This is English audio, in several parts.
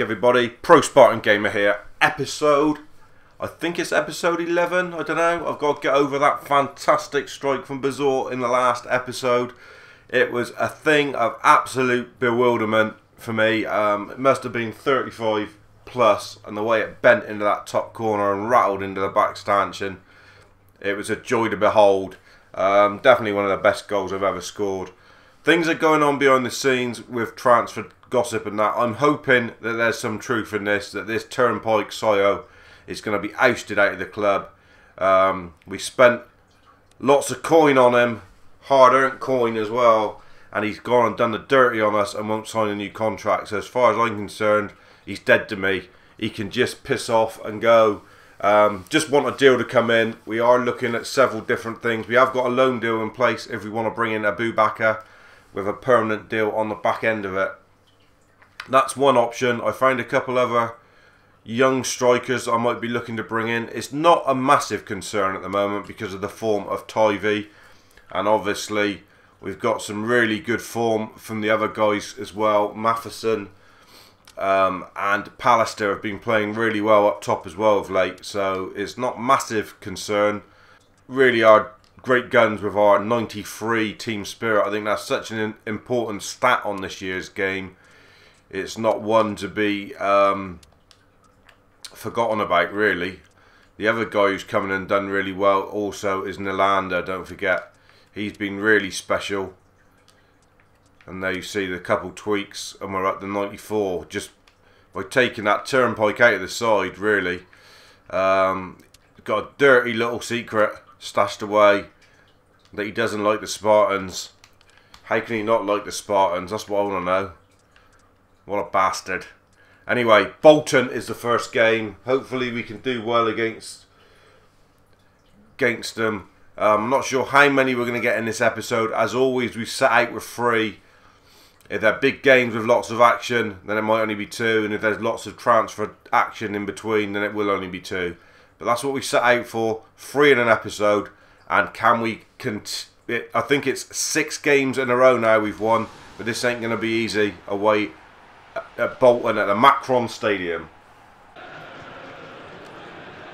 everybody. ProSpartanGamer here. I think it's episode 11, I don't know. I've got to get over that fantastic strike from Bazor in the last episode. It was a thing of absolute bewilderment for me. It must have been 35 plus, and the way it bent into that top corner and rattled into the back stanchion, it was a joy to behold. Definitely one of the best goals I've ever scored. Things are going on behind the scenes with transfer gossip and that. I'm hoping that there's some truth in this, that this Turnpike Sio is going to be ousted out of the club. We spent lots of coin on him, hard-earned coin as well, and he's gone and done the dirty on us and won't sign a new contract. So as far as I'm concerned, he's dead to me. He can just piss off and go. Just want a deal to come in. We are looking at several different things. We have got a loan deal in place if we want to bring in Abu Bakr with a permanent deal on the back end of it. That's one option. I found a couple other young strikers I might be looking to bring in. It's not a massive concern at the moment because of the form of Tivy, and obviously we've got some really good form from the other guys as well. Matheson and Pallister have been playing really well up top as well of late, so it's not massive concern. Really are great guns with our 93 team spirit. I think that's such an important stat on this year's game. It's not one to be forgotten about, really. The other guy who's come in and done really well also is Nylander, don't forget. He's been really special. And there you see the couple tweaks and we're up to 94 just by taking that Turnpike out of the side, really. Got a dirty little secret stashed away that he doesn't like the Spartans. How can he not like the Spartans? That's what I want to know. What a bastard. Anyway, Bolton is the first game. Hopefully we can do well against them. I'm not sure how many we're going to get in this episode. As always, we set out with 3. If they're big games with lots of action, then it might only be 2. And if there's lots of transfer action in between, then it will only be 2. But that's what we set out for. 3 in an episode. And can we... I think it's 6 games in a row now we've won. But this ain't going to be easy away at Bolton at the Macron Stadium.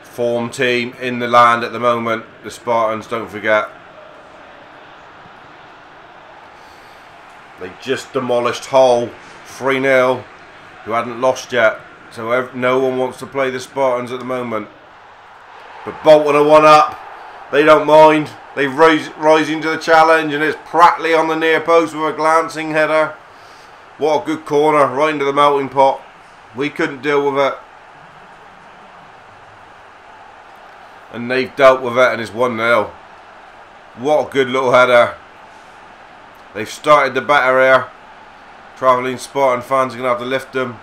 Form team in the land at the moment. The Spartans, don't forget. They just demolished Hull 3-0, who hadn't lost yet. So no one wants to play the Spartans at the moment. But Bolton are 1 up. They don't mind. They rising to the challenge, and it's Petrie on the near post with a glancing header. What a good corner, right into the melting pot. We couldn't deal with it. And they've dealt with it, and it's 1-0. What a good little header. They've started the better here. Travelling Spartan fans are going to have to lift them.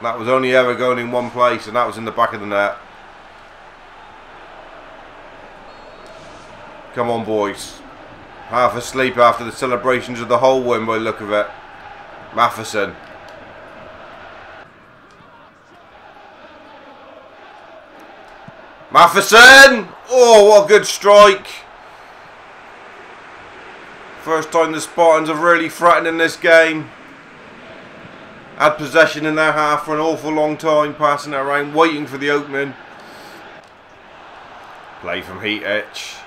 That was only ever going in one place, and that was in the back of the net. Come on, boys. Half asleep after the celebrations of the whole win by the look of it. Matheson. Matheson! Oh, what a good strike. First time the Spartans have really threatened in this game. Had possession in their half for an awful long time, passing it around, waiting for the opening. Play from Heatitch.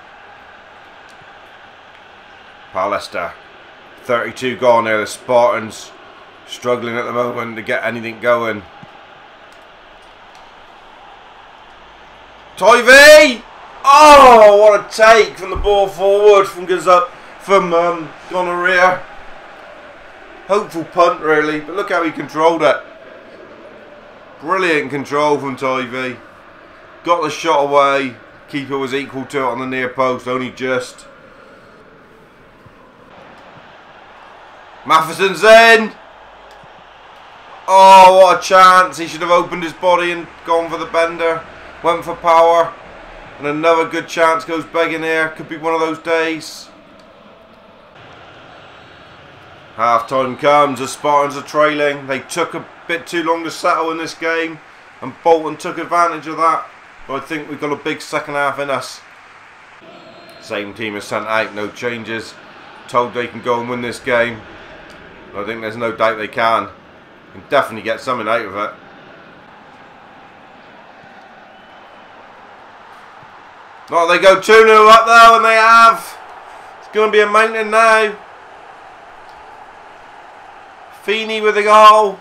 Pallister. 32 gone there. The Spartans struggling at the moment to get anything going. Tivy! Oh, what a take from the ball forward from Gonorrhea. Hopeful punt, really, but look how he controlled it. Brilliant control from Tivy. Got the shot away. Keeper was equal to it on the near post, only just. Matheson's in. Oh, what a chance. He should have opened his body and gone for the bender. Went for power. And another good chance goes begging here. Could be one of those days. Half time comes. The Spartans are trailing. They took a bit too long to settle in this game, and Bolton took advantage of that. But I think we've got a big second half in us. Same team is sent out. No changes. Told they can go and win this game. I think there's no doubt they can. Can definitely get something out of it. Oh, they go 2-0 up though, and they have. It's going to be a mountain now. Feeney with the goal.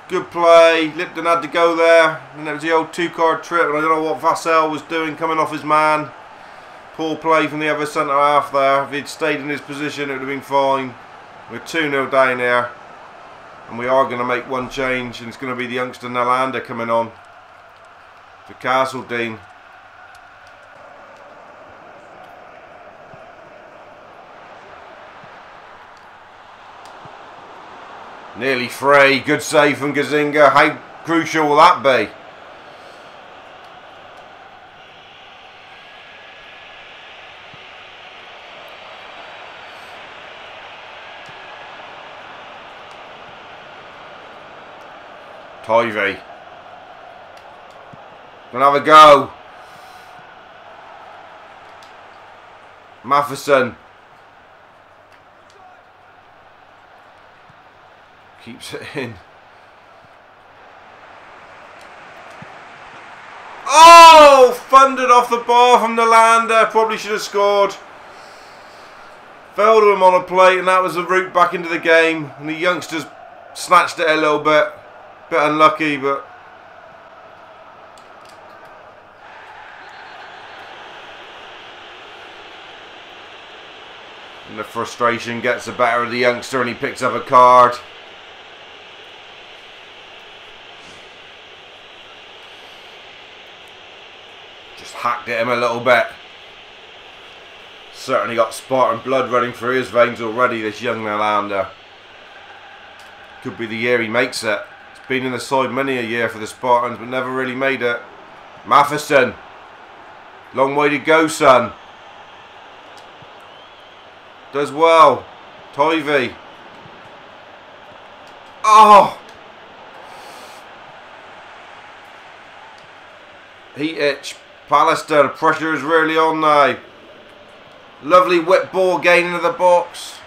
Good play. Lipton had to go there. And it was the old 2-card trip. And I don't know what Vassell was doing coming off his man. Poor play from the other centre half there. If he'd stayed in his position, it would have been fine. We're 2-0 down here. And we are going to make one change. And it's going to be the youngster Nalander coming on for Castledine. Nearly free. Good save from Gazinga. How crucial will that be? Tivy. Gonna have a go. Matheson. Keeps it in. Oh! Thundered off the bar from Nalander. Probably should have scored. Fell to him on a plate, and that was the route back into the game. And the youngsters snatched it a little bit. Bit unlucky, but and the frustration gets the better of the youngster, and he picks up a card. Just hacked at him a little bit. Certainly got Spartan blood running through his veins already, this young Nalander. Could be the year he makes it. Been in the side many a year for the Spartans, but never really made it. Matheson. Long way to go, son. Does well. Tivy. Oh! Heat itch. Pallister. The pressure is really on now. Lovely whip ball gain into the box.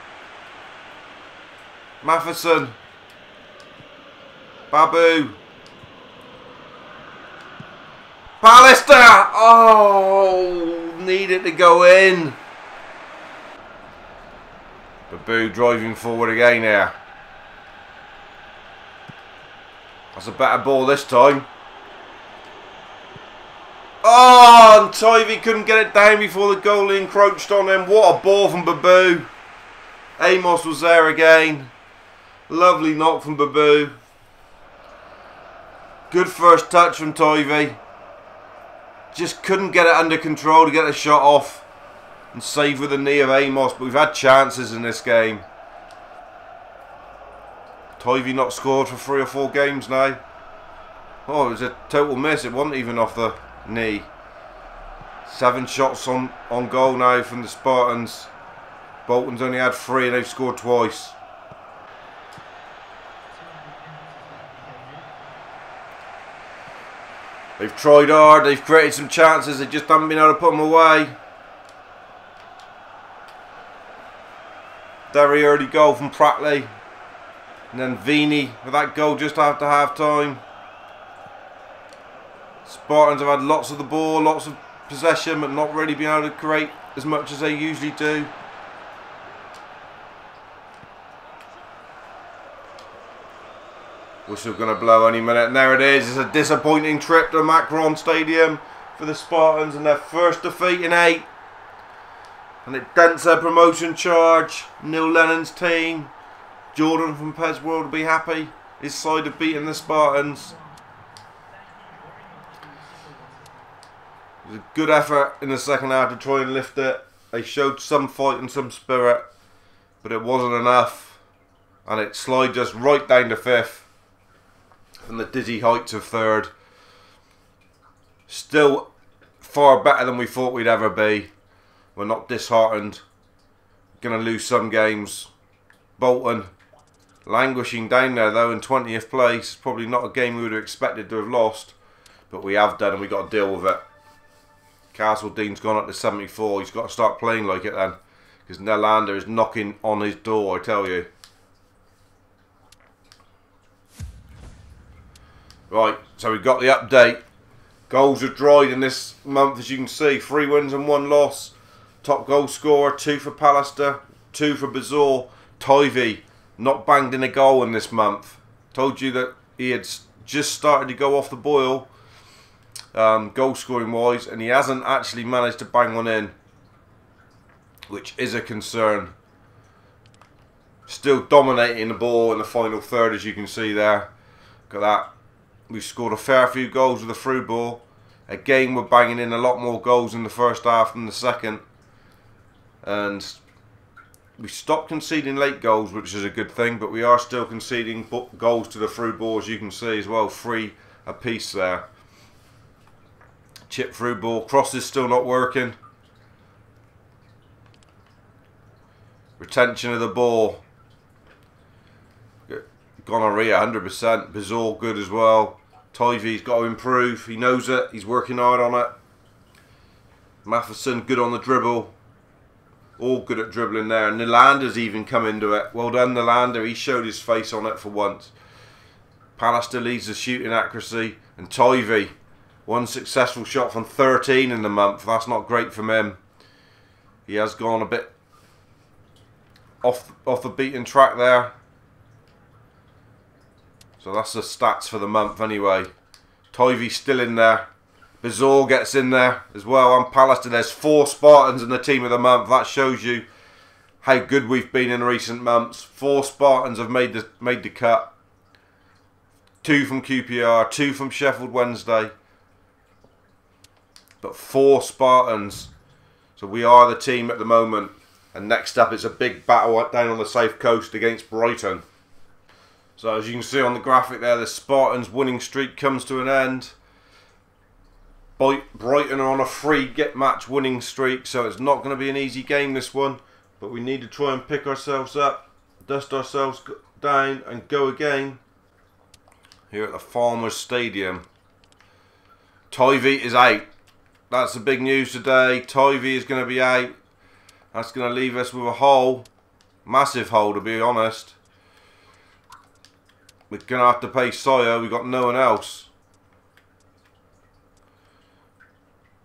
Matheson. Babu. Pallister! Oh, needed to go in. Babu driving forward again here. That's a better ball this time. Oh, and Tivy couldn't get it down before the goalie encroached on him. What a ball from Babu. Amos was there again. Lovely knock from Babu. Good first touch from Tivy. Just couldn't get it under control to get the shot off and save with the knee of Amos. But we've had chances in this game. Tivy not scored for 3 or 4 games now. Oh, it was a total miss. It wasn't even off the knee. 7 shots on goal now from the Spartans. Bolton's only had 3 and they've scored twice. They've tried hard, they've created some chances, they just haven't been able to put them away. Very early goal from Pratley. And then Vini with that goal just after half time. Spartans have had lots of the ball, lots of possession, but not really been able to create as much as they usually do. Whistle going to blow any minute, and there it is. It's a disappointing trip to Macron Stadium for the Spartans and their first defeat in 8. And it dents their promotion charge. Neil Lennon's team. Jordan from PES World will be happy. His side have beaten the Spartans. It was a good effort in the second half to try and lift it. They showed some fight and some spirit, but it wasn't enough. And it slides us right down to 5th. From the dizzy heights of 3rd. Still far better than we thought we'd ever be. We're not disheartened. Going to lose some games. Bolton languishing down there though in 20th place. Probably not a game we would have expected to have lost, but we have done and we've got to deal with it. Castledean's gone up to 74. He's got to start playing like it then. because Nylander is knocking on his door, I tell you. Right, so we've got the update. Goals are dried in this month, as you can see. 3 wins and 1 loss. Top goal scorer, 2 for Pallister, 2 for Bazor. Tivy not banged in a goal in this month. Told you that he had just started to go off the boil, goal scoring wise, and he hasn't actually managed to bang one in, which is a concern. Still dominating the ball in the final third, as you can see there. Look at that. We've scored a fair few goals with the through ball. Again, we're banging in a lot more goals in the first half than the second. And we stopped conceding late goals, which is a good thing, but we are still conceding goals to the through ball, as you can see as well. 3 apiece there. Chip through ball. Cross is still not working. Retention of the ball. Gonorrhea, 100%. Bazor good as well. Tivy's got to improve. He knows it. He's working hard on it. Matheson good on the dribble. All good at dribbling there. And Nylander's even come into it. Well done, Nylander. He showed his face on it for once. Pallister leads the shooting accuracy. And Tivy, 1 successful shot from 13 in the month. That's not great from him. He has gone a bit off the beaten track there. So that's the stats for the month anyway. Tivy's still in there. Bazor gets in there as well. And Pallister. There's 4 Spartans in the team of the month. That shows you how good we've been in recent months. 4 Spartans have made the cut. 2 from QPR, 2 from Sheffield Wednesday. But 4 Spartans. So we are the team at the moment. And next up it's a big battle down on the south coast against Brighton. So as you can see on the graphic there, the Spartans winning streak comes to an end. Brighton are on a 3 match winning streak, so it's not going to be an easy game, this one. But we need to try and pick ourselves up, dust ourselves down and go again. Here at the Farmers Stadium. Tivy is out. That's the big news today. Tivy is going to be out. That's going to leave us with a hole. Massive hole, to be honest. We're going to have to pay Soyo. We've got no one else.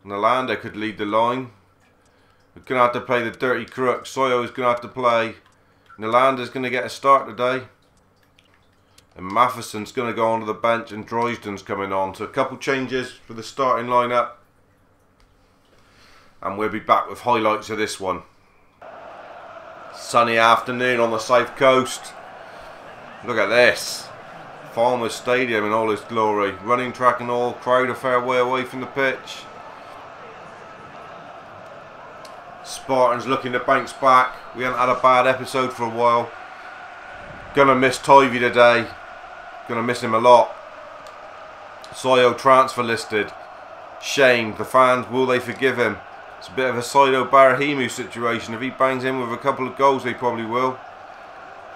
Nylander could lead the line. We're going to have to play the dirty crook. Soyo is going to have to play. Nylander's going to get a start today. And Matheson's going to go onto the bench and Droysden's coming on. So a couple changes for the starting lineup. And we'll be back with highlights of this one. Sunny afternoon on the south coast. Look at this. Farmers Stadium in all its glory. Running track and all. Crowd a fair way away from the pitch. Spartans looking to bounce back. We haven't had a bad episode for a while. Gonna miss Tivy today. Gonna miss him a lot. Soyo transfer listed. Shame. The fans, will they forgive him? It's a bit of a Saido Barahimu situation. If he bangs in with a couple of goals, they probably will.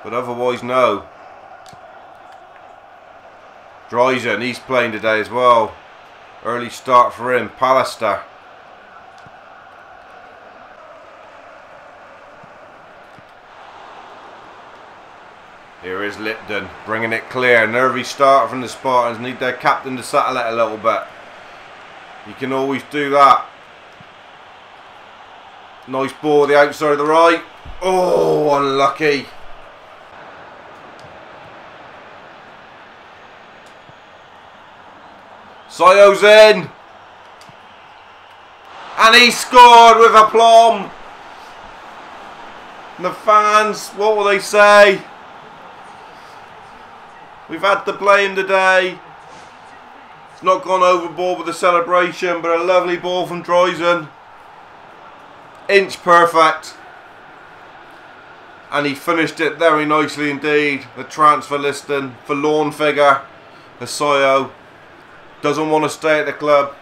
But otherwise, no. Droysden, he's playing today as well. Early start for him. Pallister. Here is Lipton, bringing it clear. Nervy start from the Spartans. Need their captain to settle it a little bit. You can always do that. Nice ball, the outside of the right. Oh, unlucky. Soyo's in. And he scored with aplomb. And the fans, what will they say? We've had to play him today. It's not gone overboard with the celebration, but a lovely ball from Droysden. Inch perfect. And he finished it very nicely indeed. The transfer listing, forlorn figure. Soyo doesn't want to stay at the club,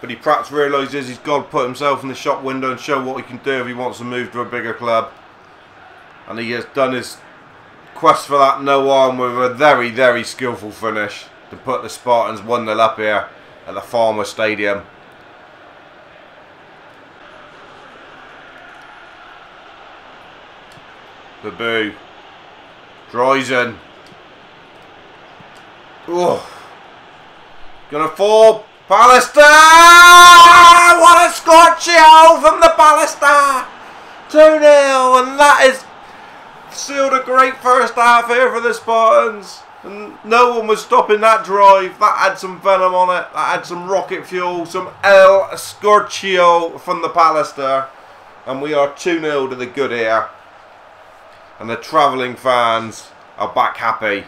but he perhaps realises he's got to put himself in the shop window and show what he can do if he wants to move to a bigger club. And he has done his quest for that no harm with a very, very skillful finish to put the Spartans 1-0 up here at the Farmer Stadium. Babu. Droysen. Oh. Gonna fall. Pallister! What a scorchio from the Pallister! 2-0, and that is sealed a great first half here for the Spartans. And no one was stopping that drive. That had some venom on it. That had some rocket fuel, some El Scorchio from the Pallister. And we are 2-0 to the good here. And the travelling fans are back happy.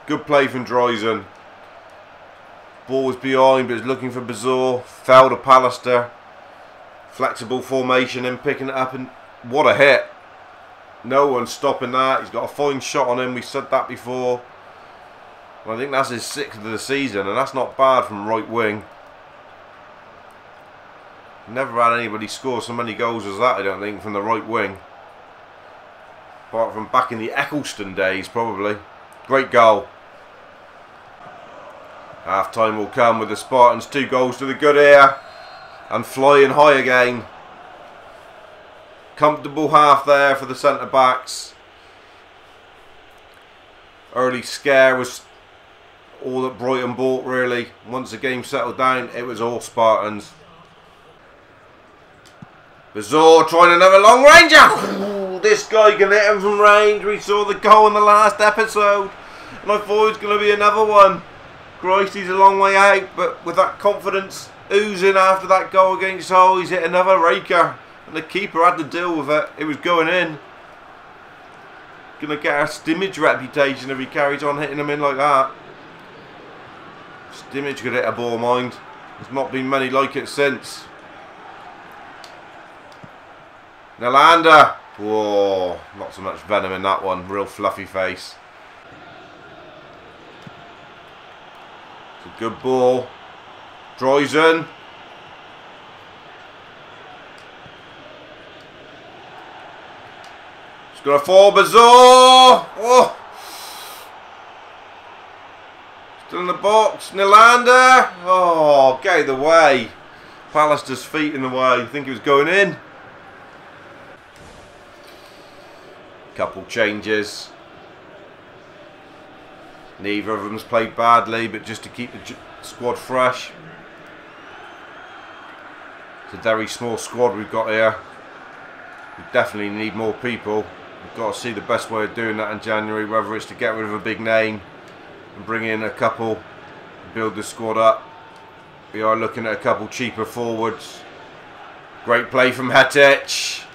Good play from Droysen. Ball was behind, but was looking for Bazour. Fell to Pallister. Flexible formation and picking it up, and what a hit. No one's stopping that. He's got a fine shot on him. We said that before. Well, I think that's his 6th of the season, and that's not bad from right wing. Never had anybody score so many goals as that, I don't think, from the right wing. Apart from back in the Eccleston days, probably. Great goal. Half time will come with the Spartans 2 goals to the good here. And flying high again. Comfortable half there for the centre backs. Early scare was all that Brighton bought, really. Once the game settled down, it was all Spartans. Bazour trying another long ranger. Ooh, this guy can hit him from range. We saw the goal in the last episode, and I thought it was going to be another one. Christ, he's a long way out, but with that confidence oozing after that goal against Hull, he's hit another raker, and the keeper had to deal with it. It was going in. Going to get a Stimmage reputation if he carries on hitting them in like that. Stimmage could hit a ball, mind. There's not been many like it since. Nylander. Whoa, not so much venom in that one. Real fluffy face. It's a good ball. Droysen. It's going to fall. Bazour. Oh. Still in the box. Nylander. Oh, get out of the way. Pallister's feet in the way. I think he was going in. Couple changes. Neither of them's played badly, but just to keep the squad fresh. It's a very small squad we've got here. We definitely need more people. We've got to see the best way of doing that in January, whether it's to get rid of a big name and bring in a couple and build the squad up. We are looking at a couple cheaper forwards. Great play from Petrie.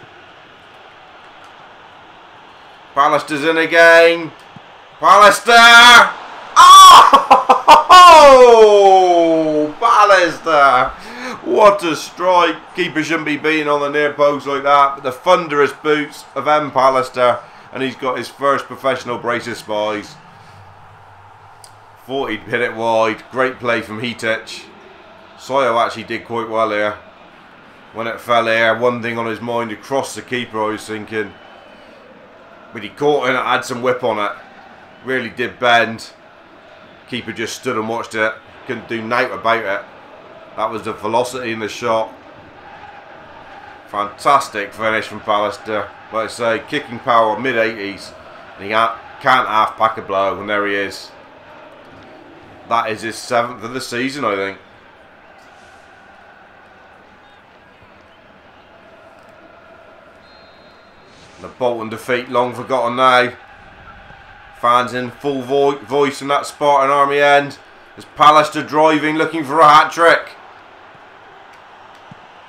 Pallister's in again. Pallister! Oh! Pallister! What a strike. Keeper shouldn't be beating on the near post like that. But the thunderous boots of M. Pallister. And he's got his first professional brace of spies. Thought he'd hit it wide. Great play from Hitich. Soyo actually did quite well here. When it fell here, one thing on his mind across the keeper, I was thinking. But he caught it and had some whip on it. Really did bend. Keeper just stood and watched it. Couldn't do nothing about it. That was the velocity in the shot. Fantastic finish from Pallister. Like I say, kicking power mid-80s. And he can't half pack a blow. And there he is. That is his 7th of the season, I think. The Bolton defeat long forgotten now. Fans in full voice in that Spartan army end. There's Pallister driving, looking for a hat-trick.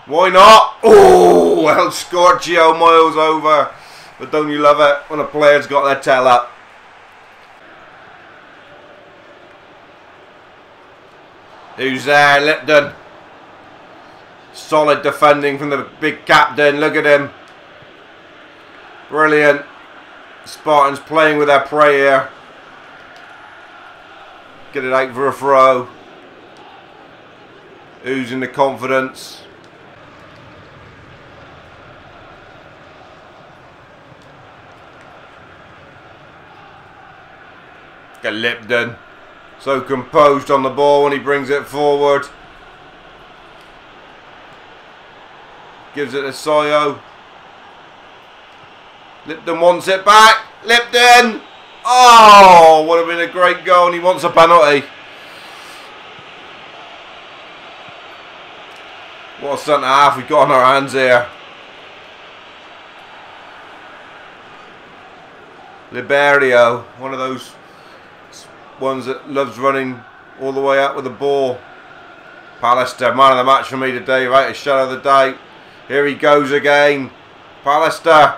Why not? Oh, El Scorchio miles over. But don't you love it when a player's got their tail up? Who's there? Lipton. Solid defending from the big captain. Look at him. Brilliant. Spartans playing with their prey here. Get it out for a throw. Oozing the confidence. Get Lipton. So composed on the ball when he brings it forward. Gives it to Soyo. Lipton wants it back. Lipton! Oh, would have been a great goal, and he wants a penalty. What a centre half we've got on our hands here. Liberio, one of those ones that loves running all the way up with the ball. Pallister, man of the match for me today, right? A shadow of the day. Here he goes again. Pallister.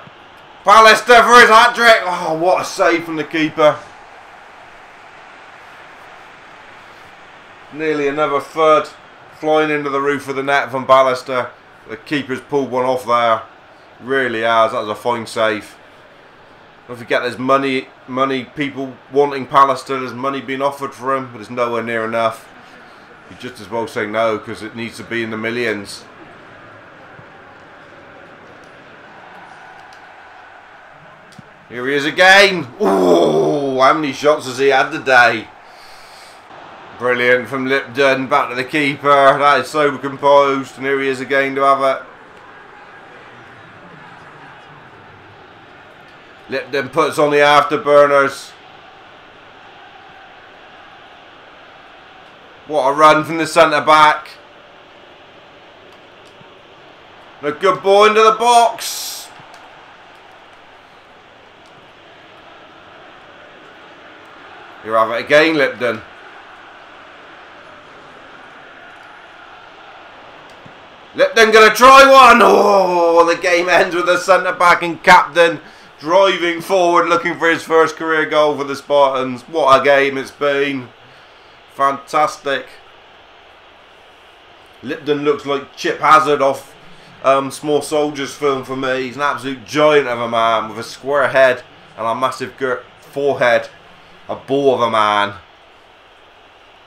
Pallister for his hat-trick. Oh, what a save from the keeper. Nearly another third flying into the roof of the net from Pallister. The keeper's pulled one off there. Really has. That was a fine save. Don't forget there's money, people wanting Pallister. There's money being offered for him, but it's nowhere near enough. You just as well say no, because it needs to be in the millions. Here he is again. Ooh, how many shots has he had today? Brilliant from Lipton, back to the keeper. That is so composed, and here he is again to have it. Lipton puts on the afterburners. What a run from the centre back. And a good ball into the box. You have it again, Lipton. Lipton gonna try one. Oh, the game ends with the centre back and captain driving forward, looking for his first career goal for the Spartans. What a game it's been. Fantastic. Lipton looks like Chip Hazard off Small Soldiers film for me. He's an absolute giant of a man with a square head and a massive forehead. A ball of a man.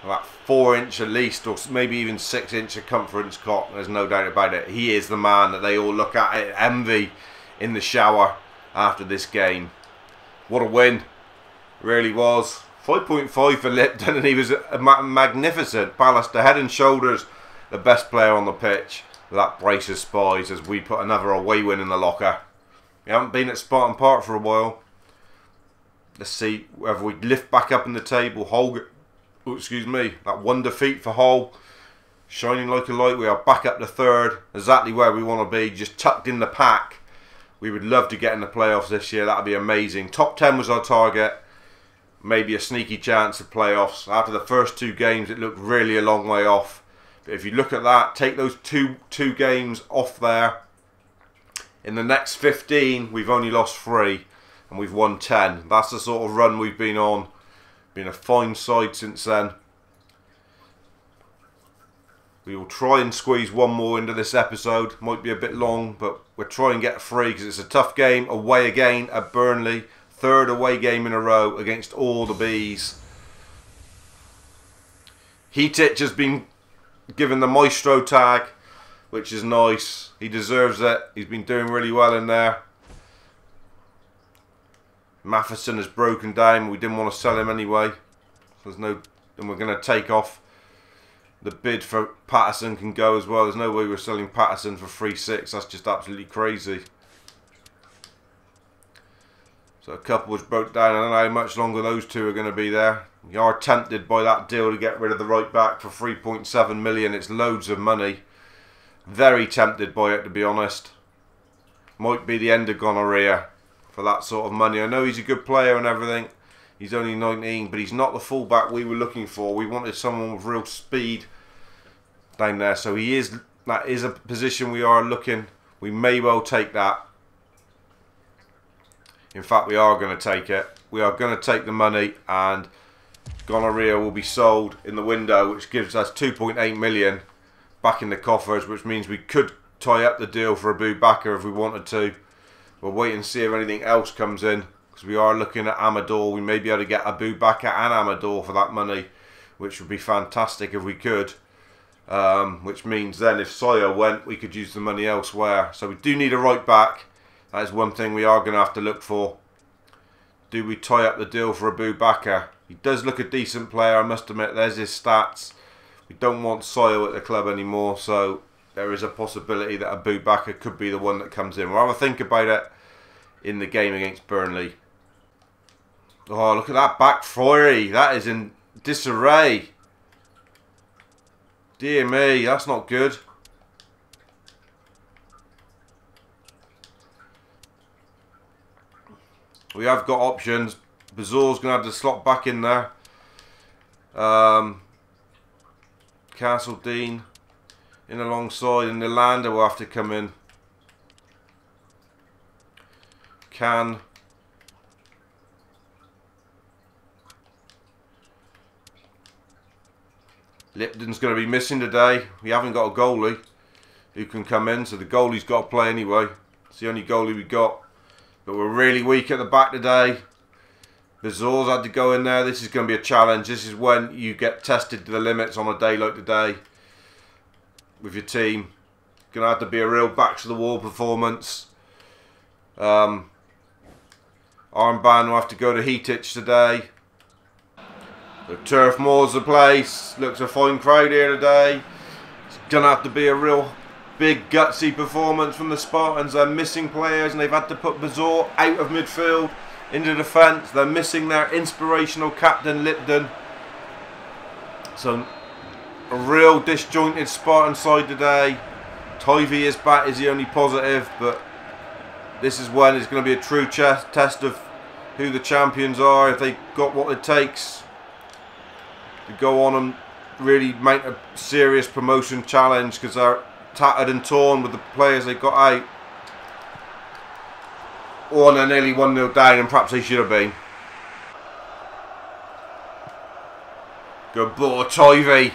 About 4-inch at least, or maybe even 6-inch circumference cock. There's no doubt about it. He is the man that they all look at and envy in the shower after this game. What a win. Really was. 5.5 for Lipton, and he was magnificent. Pallister, head and shoulders the best player on the pitch. That braces spies as we put another away win in the locker. We haven't been at Spartan Park for a while. Let's see whether we lift back up in the table. Hull, oh, excuse me, that one defeat for Hull. Shining like a light. We are back up to third. Exactly where we want to be. Just tucked in the pack. We would love to get in the playoffs this year. That would be amazing. Top 10 was our target. Maybe a sneaky chance of playoffs. After the first 2 games, it looked really a long way off. But if you look at that, take those two games off there. In the next 15, we've only lost 3. And we've won 10. That's the sort of run we've been on. Been a fine side since then. We will try and squeeze one more into this episode. Might be a bit long, but we'll try and get 3 because it's a tough game. Away again at Burnley. 3rd away game in a row against all the Bees. Heatich has been given the Maestro tag, which is nice. He deserves it. He's been doing really well in there. Matheson has broken down. We didn't want to sell him anyway. So there's no, and we're going to take off the bid for Patterson can go as well. There's no way we're selling Patterson for 3.6. That's just absolutely crazy. So a couple was broke down. I don't know how much longer those 2 are going to be there. We are tempted by that deal to get rid of the right back for 3.7 million. It's loads of money. Very tempted by it, to be honest. Might be the end of gonorrhea for that sort of money. I know he's a good player and everything. He's only 19, but he's not the fullback we were looking for. We wanted someone with real speed down there. So he is. That is a position we are looking. We may well take that. In fact, we are going to take it. We are going to take the money, and gonorrhea will be sold in the window, which gives us 2.8 million back in the coffers, which means we could tie up the deal for Abu Bakr if we wanted to. We'll wait and see if anything else comes in, because we are looking at Amador. We may be able to get Abu Bakr and Amador for that money, which would be fantastic if we could. Which means then if Sawyer went, we could use the money elsewhere. So we do need a right back. That is one thing we are going to have to look for. Do we tie up the deal for Abu Bakr? He does look a decent player, I must admit. There's his stats. We don't want Sawyer at the club anymore, so there is a possibility that Abu Bakr could be the one that comes in. We'll have a think about it. in the game against Burnley. Oh, look at that back three. That is in disarray. Dear me, that's not good. We have got options. Bazor's going to have to slot back in there. Castledine in alongside, and Nylander will have to come in. Lipton's going to be missing today. We haven't got a goalie who can come in, so the goalie's got to play anyway. It's the only goalie we got. But we're really weak at the back today. Bazor's had to go in there. This is going to be a challenge. This is when you get tested to the limits on a day like today with your team. Going to have to be a real back-to-the-wall performance. Armband will have to go to Heatich today. The Turf Moor's the place. Looks a fine crowd here today. It's going to have to be a real big gutsy performance from the Spartans. They're missing players and they've had to put Bazor out of midfield into defence. They're missing their inspirational captain Lipton. So a real disjointed Spartan side today. Tivy is back is the only positive, but this is when it's going to be a true test of who the champions are, if they got what it takes to go on and really make a serious promotion challenge, because they're tattered and torn with the players they got out. Or they're nearly 1-0 down, and perhaps they should have been. Good ball, Tivy.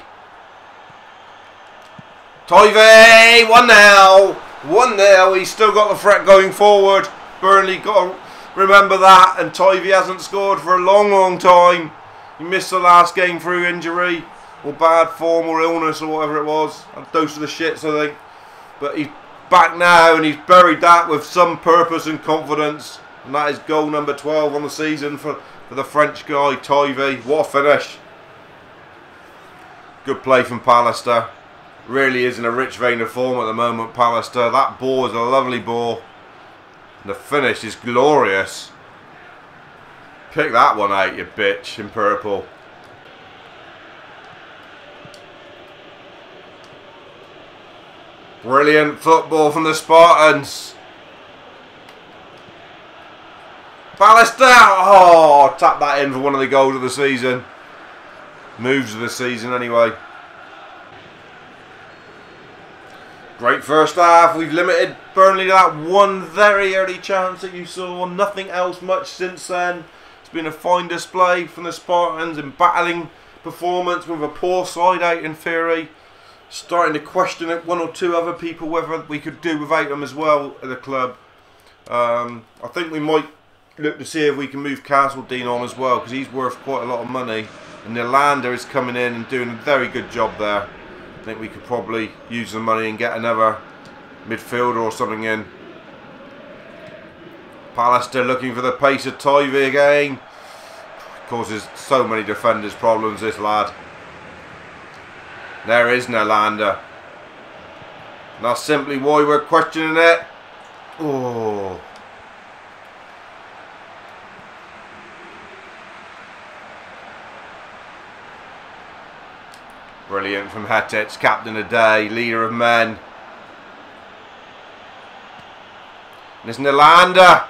Tivy! 1-0! 1-0. He's still got the threat going forward. Burnley got to remember that. And Tivy hasn't scored for a long, long time. He missed the last game through injury, or bad form, or illness, or whatever it was. A dose of the shits, I think. But he's back now, and he's buried that with some purpose and confidence. And that is goal number 12 on the season for the French guy, Tivy. What a finish. Good play from Pallister. Really is in a rich vein of form at the moment, Pallister. That ball is a lovely ball. And the finish is glorious. Pick that one out, you bitch, in purple. Brilliant football from the Spartans. Pallister! Oh, tap that in for one of the goals of the season. Moves of the season, anyway. Great first half. We've limited Burnley to that one very early chance that you saw. Nothing else much since then. It's been a fine display from the Spartans in battling performance with a poor side out in theory. Starting to question it, one or two other people, whether we could do without them as well at the club. I think we might look to see if we can move Castledine on as well, because he's worth quite a lot of money. And Nylander is coming in and doing a very good job there. I think we could probably use the money and get another midfielder or something in. Pallister looking for the pace of Tivy again. Causes so many defenders problems, this lad. There is Nylander. And that's simply why we're questioning it. Oh. Brilliant from Hetic, captain of day, leader of men. And it's Nylander.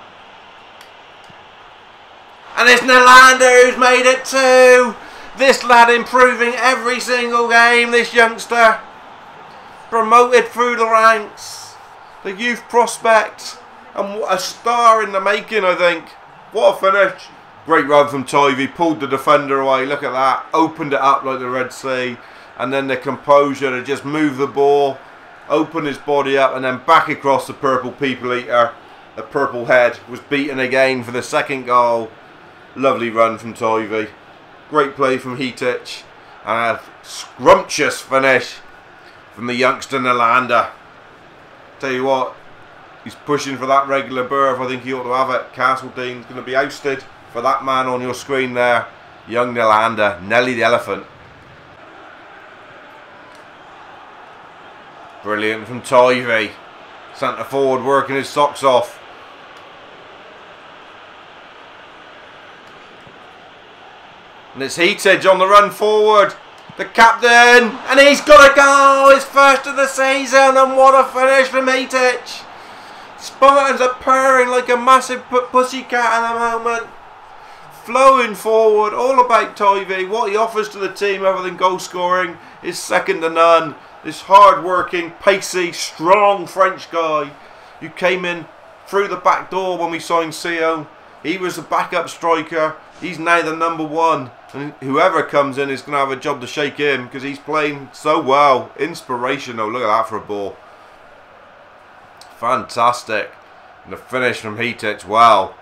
And it's Nylander who's made it too. This lad improving every single game, this youngster. Promoted through the ranks. The youth prospect. And what a star in the making, I think. What a finish. Great run from Tivy, pulled the defender away, look at that. Opened it up like the Red Sea. And then the composure to just move the ball, open his body up, and then back across the purple people eater. The purple head was beaten again for the second goal. Lovely run from Tivy. Great play from Heatich. And a scrumptious finish from the youngster Nylander. Tell you what, he's pushing for that regular berth. I think he ought to have it. Castledean's going to be ousted for that man on your screen there. Young Nylander, Nelly the Elephant. Brilliant from Tivy. Centre forward working his socks off. And it's Heatage on the run forward. The captain, and he's got a goal. His first of the season, and what a finish from Heatage. Spartans are purring like a massive pussycat at the moment. Flowing forward, all about Tivy. What he offers to the team other than goal scoring is second to none. This hard-working, pacey, strong French guy who came in through the back door when we signed CO. He was the backup striker. He's now the #1. And whoever comes in is going to have a job to shake him because he's playing so well. Inspirational. Look at that for a ball. Fantastic. And the finish from Heatage. Wow.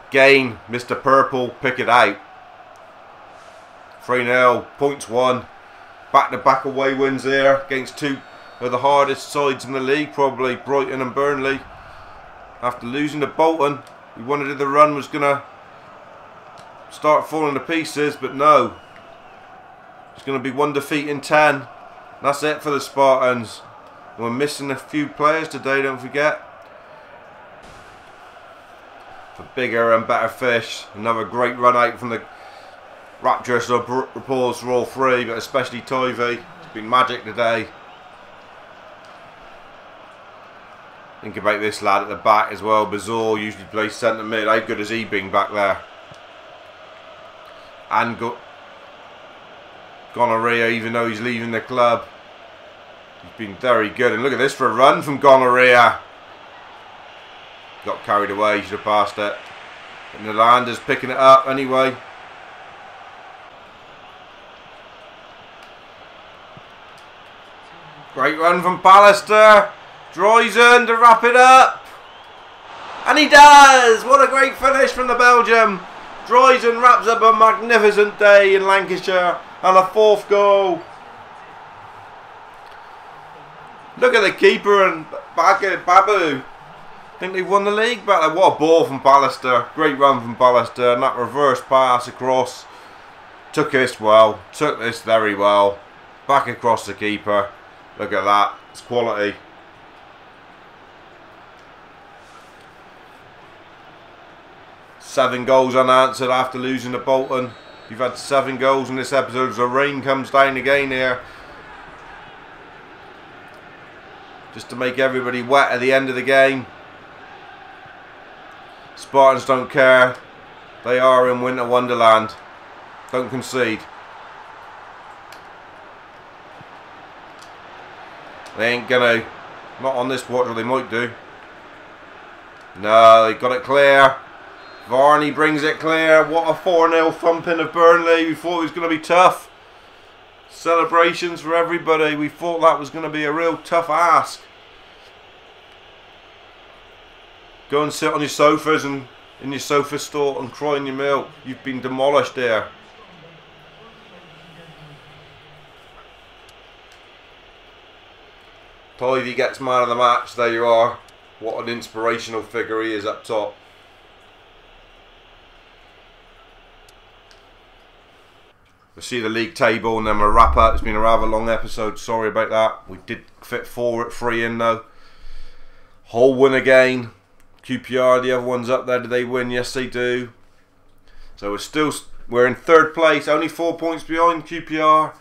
Again, Mr. Purple, pick it out. 3-0, points won. Back-to-back away wins there against two of the hardest sides in the league, probably Brighton and Burnley. After losing to Bolton, we wondered the run was going to start falling to pieces, but no. It's going to be 1 defeat in 10. That's it for the Spartans. And we're missing a few players today, don't forget. For bigger and better fish. Another great run out from the rapturous reports for all three, but especially Tivy. It's been magic today. Think about this lad at the back as well. Bazour usually plays centre mid. How good has he been back there? And Gonorrhea, even though he's leaving the club. He's been very good. And look at this for a run from Gonorrhea. Got carried away, should have passed it. But Nylander's picking it up anyway. Great run from Pallister. Droysen to wrap it up. And he does! What a great finish from the Belgium. Droysen wraps up a magnificent day in Lancashire. And a 4th goal. Look at the keeper and Babu. I think they've won the league back. What a ball from Pallister. Great run from Pallister. And that reverse pass across. Took this well. Took this very well. Back across the keeper. Look at that. It's quality. Seven goals unanswered after losing to Bolton. You've had 7 goals in this episode as the rain comes down again here. Just to make everybody wet at the end of the game. Spartans don't care. They are in winter wonderland. Don't concede. They ain't gonna. Not on this watch, or they might do. No, they got it clear. Varney brings it clear. What a 4-0 thumping of Burnley. We thought it was going to be tough. Celebrations for everybody. We thought that was going to be a real tough ask. Go and sit on your sofas and in your sofa store and cry in your milk. You've been demolished there. Tivy gets man of the match. There you are. What an inspirational figure he is up top. We'll see the league table and then we'll wrap up. It's been a rather long episode. Sorry about that. We did fit 3 in though. Hull win again. QPR, the other ones up there. Do they win? Yes, they do. So we're in 3rd place. Only 4 points behind QPR.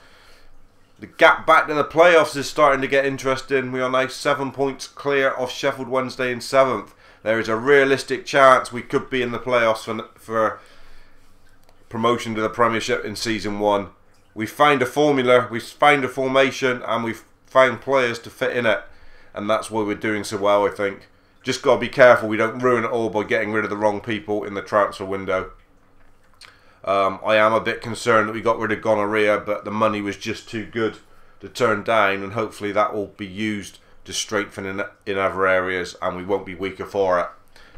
The gap back to the playoffs is starting to get interesting. We are now 7 points clear of Sheffield Wednesday in 7th. There is a realistic chance we could be in the playoffs for promotion to the Premiership in Season 1. We found a formula, we found a formation, and we've found players to fit in it. And that's why we're doing so well, I think. Just got to be careful we don't ruin it all by getting rid of the wrong people in the transfer window. I am a bit concerned that we got rid of Gonorrhea, but the money was just too good to turn down, and hopefully that will be used to strengthen in other areas and we won't be weaker for it.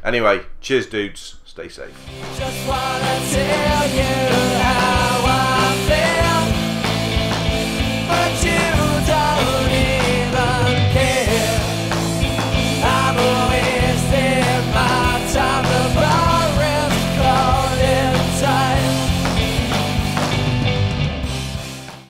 Anyway, cheers dudes, stay safe. Just wanna tell you